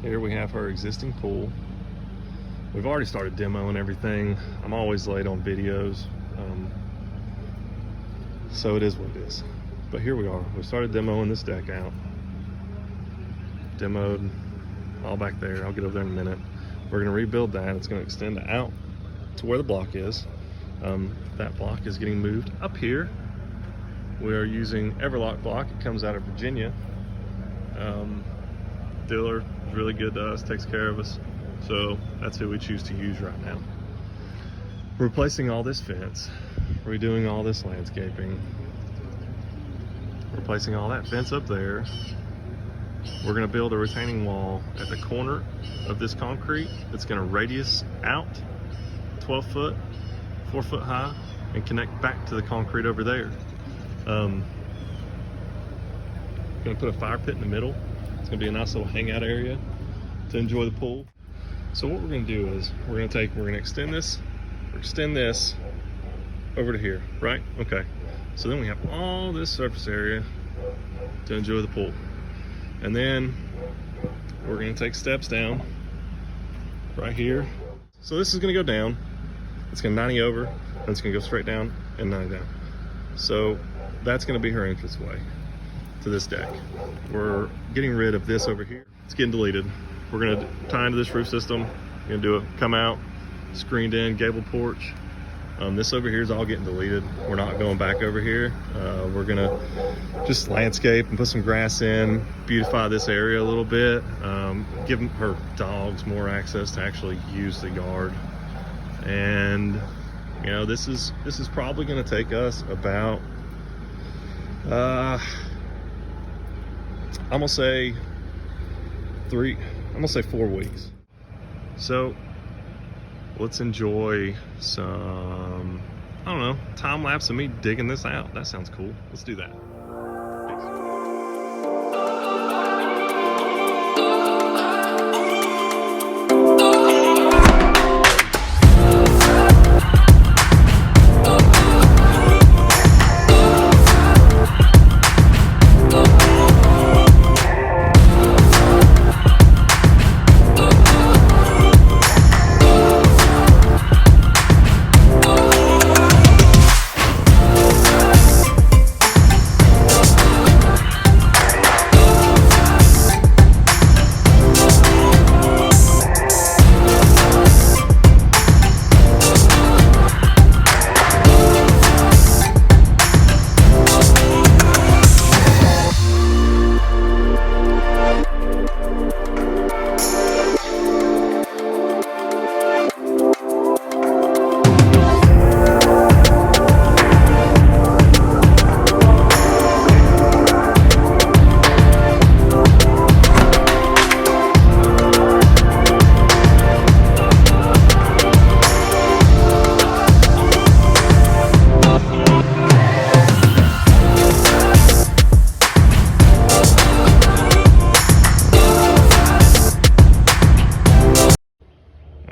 Here we have our existing pool. We've already started demoing everything. I'm always late on videos, so it is what it is. But here we are. We started demoing this deck out. Demoed all back there. I'll get over there in a minute. We're gonna rebuild that. It's gonna extend out to where the block is. That block is getting moved up here. We are using Everlock block. It comes out of Virginia. Dealer is really good to us, takes care of us. So that's who we choose to use right now. Replacing all this fence, redoing all this landscaping, replacing all that fence up there. We're gonna build a retaining wall at the corner of this concrete that's gonna radius out 12 foot, 4 foot high, and connect back to the concrete over there. Gonna put a fire pit in the middle. It's gonna be a nice little hangout area to enjoy the pool. So what we're gonna do is we're gonna extend this over to here, right? Okay. So then we have all this surface area to enjoy the pool. And then we're gonna take steps down right here. So this is gonna go down. It's gonna 90 over, and it's gonna go straight down and 90 down. So that's gonna be her entranceway to this deck. We're getting rid of this over here. It's getting deleted. We're gonna tie into this roof system. We're gonna do it, come out, screened in, gable porch. This over here is all getting deleted. We're not going back over here. We're gonna just landscape and put some grass in, beautify this area a little bit, give her dogs more access to actually use the yard. And you know, this is probably gonna take us about I'm gonna say 4 weeks. So let's enjoy some, I don't know, time lapse of me digging this out. That sounds cool. Let's do that.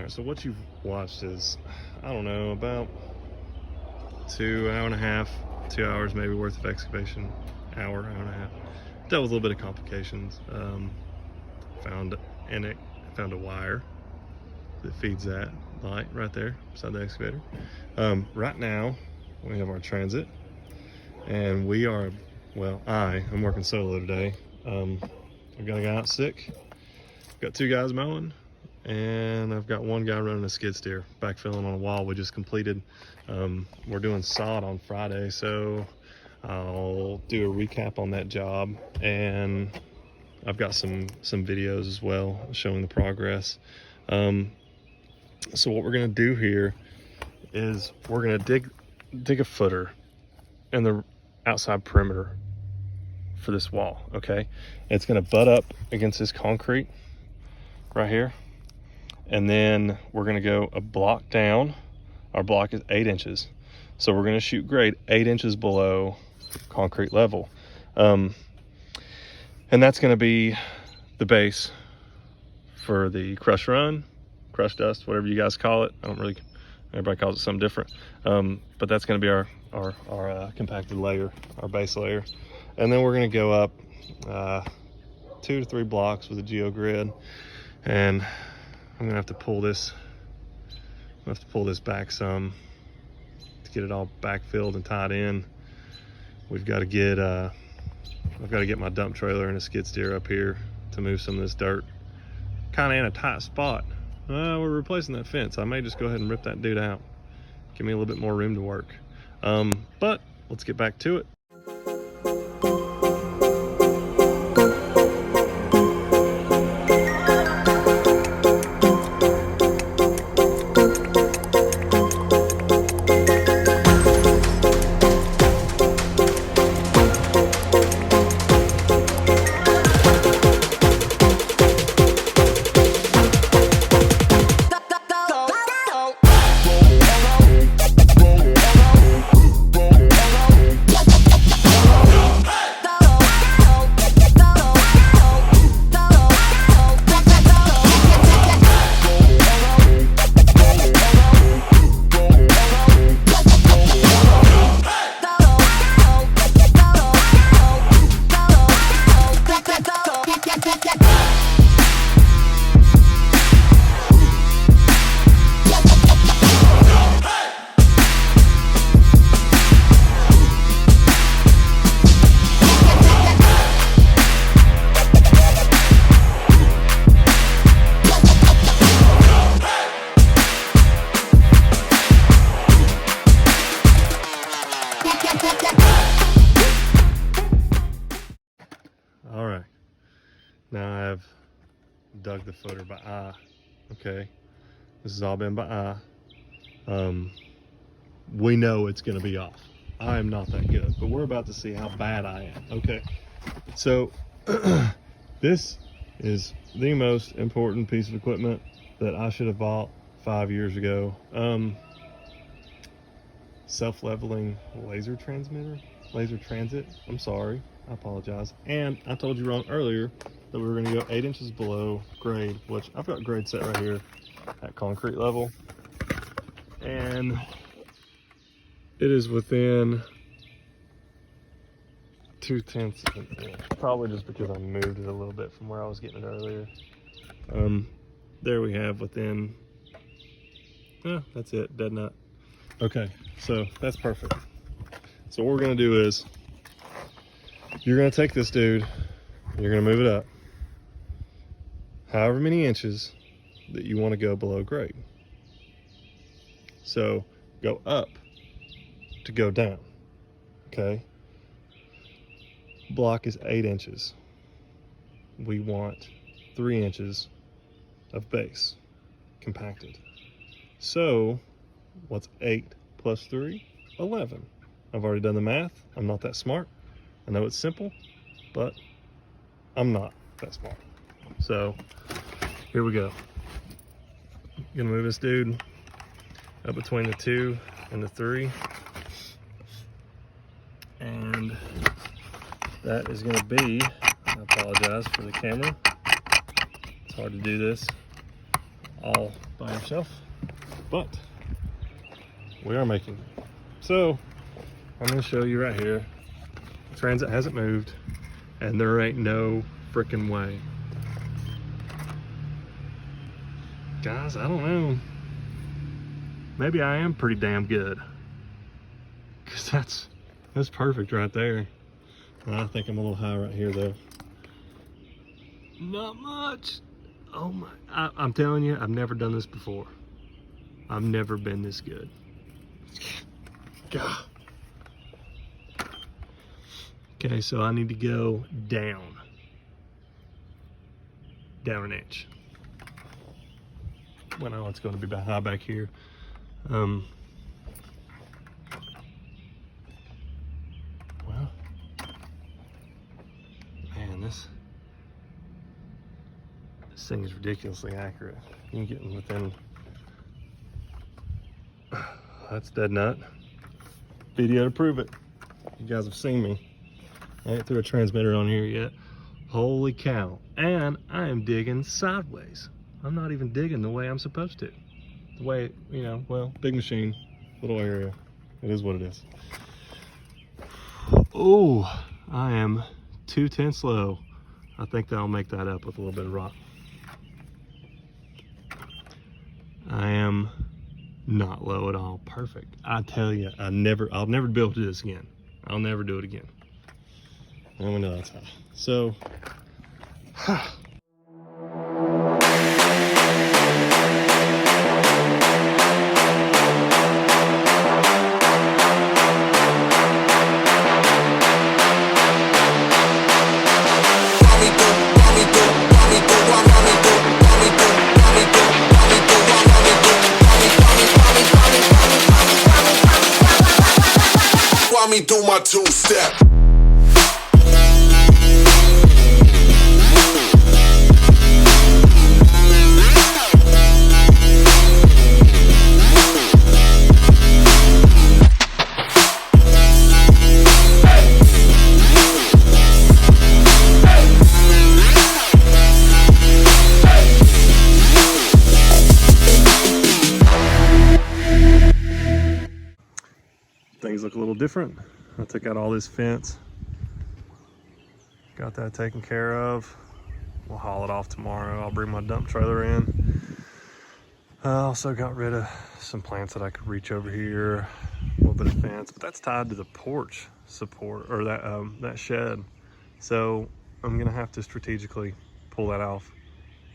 So what you've watched is, I don't know, about 2 hours and a half, 2 hours maybe worth of excavation, hour and a half. Dealt with a little bit of complications. Found a wire that feeds that light right there beside the excavator. Right now we have our transit, and we are, well, I'm working solo today. I've got a guy out sick, got 2 guys mowing, and I've got 1 guy running a skid steer, backfilling on a wall we just completed. We're doing sod on Friday, so I'll do a recap on that job, and I've got some videos as well showing the progress. So what we're gonna do here is we're gonna dig a footer in the outside perimeter for this wall, okay? It's gonna butt up against this concrete right here. And then we're gonna go a block down. Our block is 8 inches. So we're gonna shoot grade 8 inches below concrete level. And that's gonna be the base for the crush run, crush dust, whatever you guys call it. Everybody calls it something different. But that's gonna be our compacted layer, our base layer. And then we're gonna go up 2 to 3 blocks with a geogrid. And I'm gonna have to pull this. Back some to get it all backfilled and tied in. We've got to get I've got to get my dump trailer and a skid steer up here to move some of this dirt. Kind of in a tight spot. We're replacing that fence. I may just go ahead and rip that dude out. Give me a little bit more room to work. But let's get back to it. All right, now I've dug the footer by eye. Okay, this has all been by eye. We know it's gonna be off. I am not that good, but we're about to see how bad I am. Okay, so this is the most important piece of equipment that I should have bought 5 years ago. Self-leveling laser transit. I'm sorry, I apologize. And I told you wrong earlier that we were gonna go 8 inches below grade, which I've got grade set right here at concrete level. And it is within 2/10 of an inch, probably just because I moved it a little bit from where I was getting it earlier. There we have within, that's it, dead nut. Okay, so that's perfect. So what we're gonna do is, you're gonna take this dude, you're gonna move it up however many inches that you wanna go below grade. So go up to go down, okay? Block is 8 inches. We want 3 inches of base compacted. So what's 8 plus 3? 11. I've already done the math. I'm not that smart. I know it's simple, but I'm not that smart. So here we go. Gonna move this dude up between the 2 and the 3. And that is gonna be, I apologize for the camera. It's hard to do this all by yourself, but we are making it. So I'm gonna show you right here. Transit hasn't moved, and there ain't no freaking way. Guys, I don't know. Maybe I am pretty damn good, because that's perfect right there. I think I'm a little high right here though. Not much. Oh my, I'm telling you, I've never done this before. I've never been this good. God. Okay, so I need to go down an inch. Well, no, it's going to be about high back here. Well, man, this thing is ridiculously accurate. You can get within. That's dead nut. Video to prove it. You guys have seen me. I ain't threw a transmitter on here yet. Holy cow. And I am digging sideways. I'm not even digging the way I'm supposed to. The way, you know, well, big machine, little area. It is what it is. Oh, I am 2/10 low. I think that'll make that up with a little bit of rock. I am not low at all. Perfect. I tell you, I'll never be able to do this again. I'll never do it again. And we know that's how. So, me do my two-step. things look a little different. I took out all this fence, got that taken care of. We'll haul it off tomorrow. I'll bring my dump trailer in. I also got rid of some plants that I could reach over here, a little bit of fence, but that's tied to the porch support, or that shed. So I'm gonna have to strategically pull that off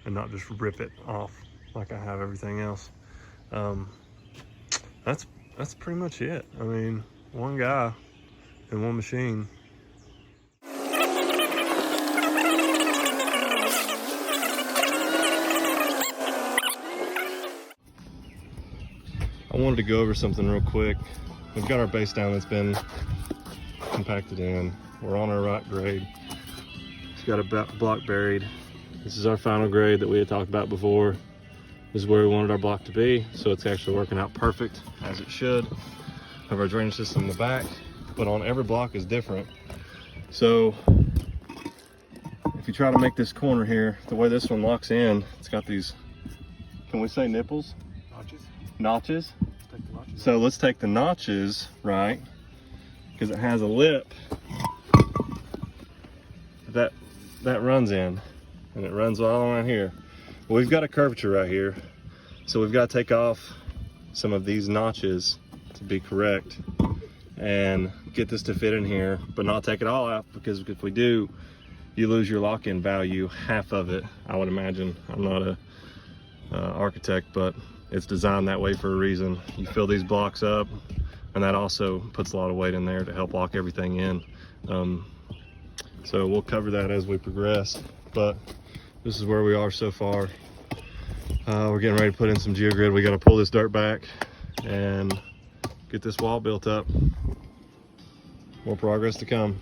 and not just rip it off like I have everything else. That's pretty much it. I mean, one guy and one machine. I wanted to go over something real quick. We've got our base down that's been compacted in. We're on our rock grade. It's got a block buried. This is our final grade that we had talked about before. This is where we wanted our block to be, so it's actually working out perfect, as it should. Have our drainage system in the back, but on every block is different. So if you try to make this corner here, the way this one locks in, it's got these, can we say nipples? Notches. So let's take the notches, right? Because it has a lip that runs in, and it runs all around here. Well, we've got a curvature right here, so we've got to take off some of these notches to be correct and get this to fit in here, but not take it all out, because if we do, you lose your lock-in value, half of it, I would imagine. I'm not a architect, but it's designed that way for a reason. You fill these blocks up, and that also puts a lot of weight in there to help lock everything in. So we'll cover that as we progress, but this is where we are so far. We're getting ready to put in some geogrid. We got to pull this dirt back and get this wall built up. More progress to come.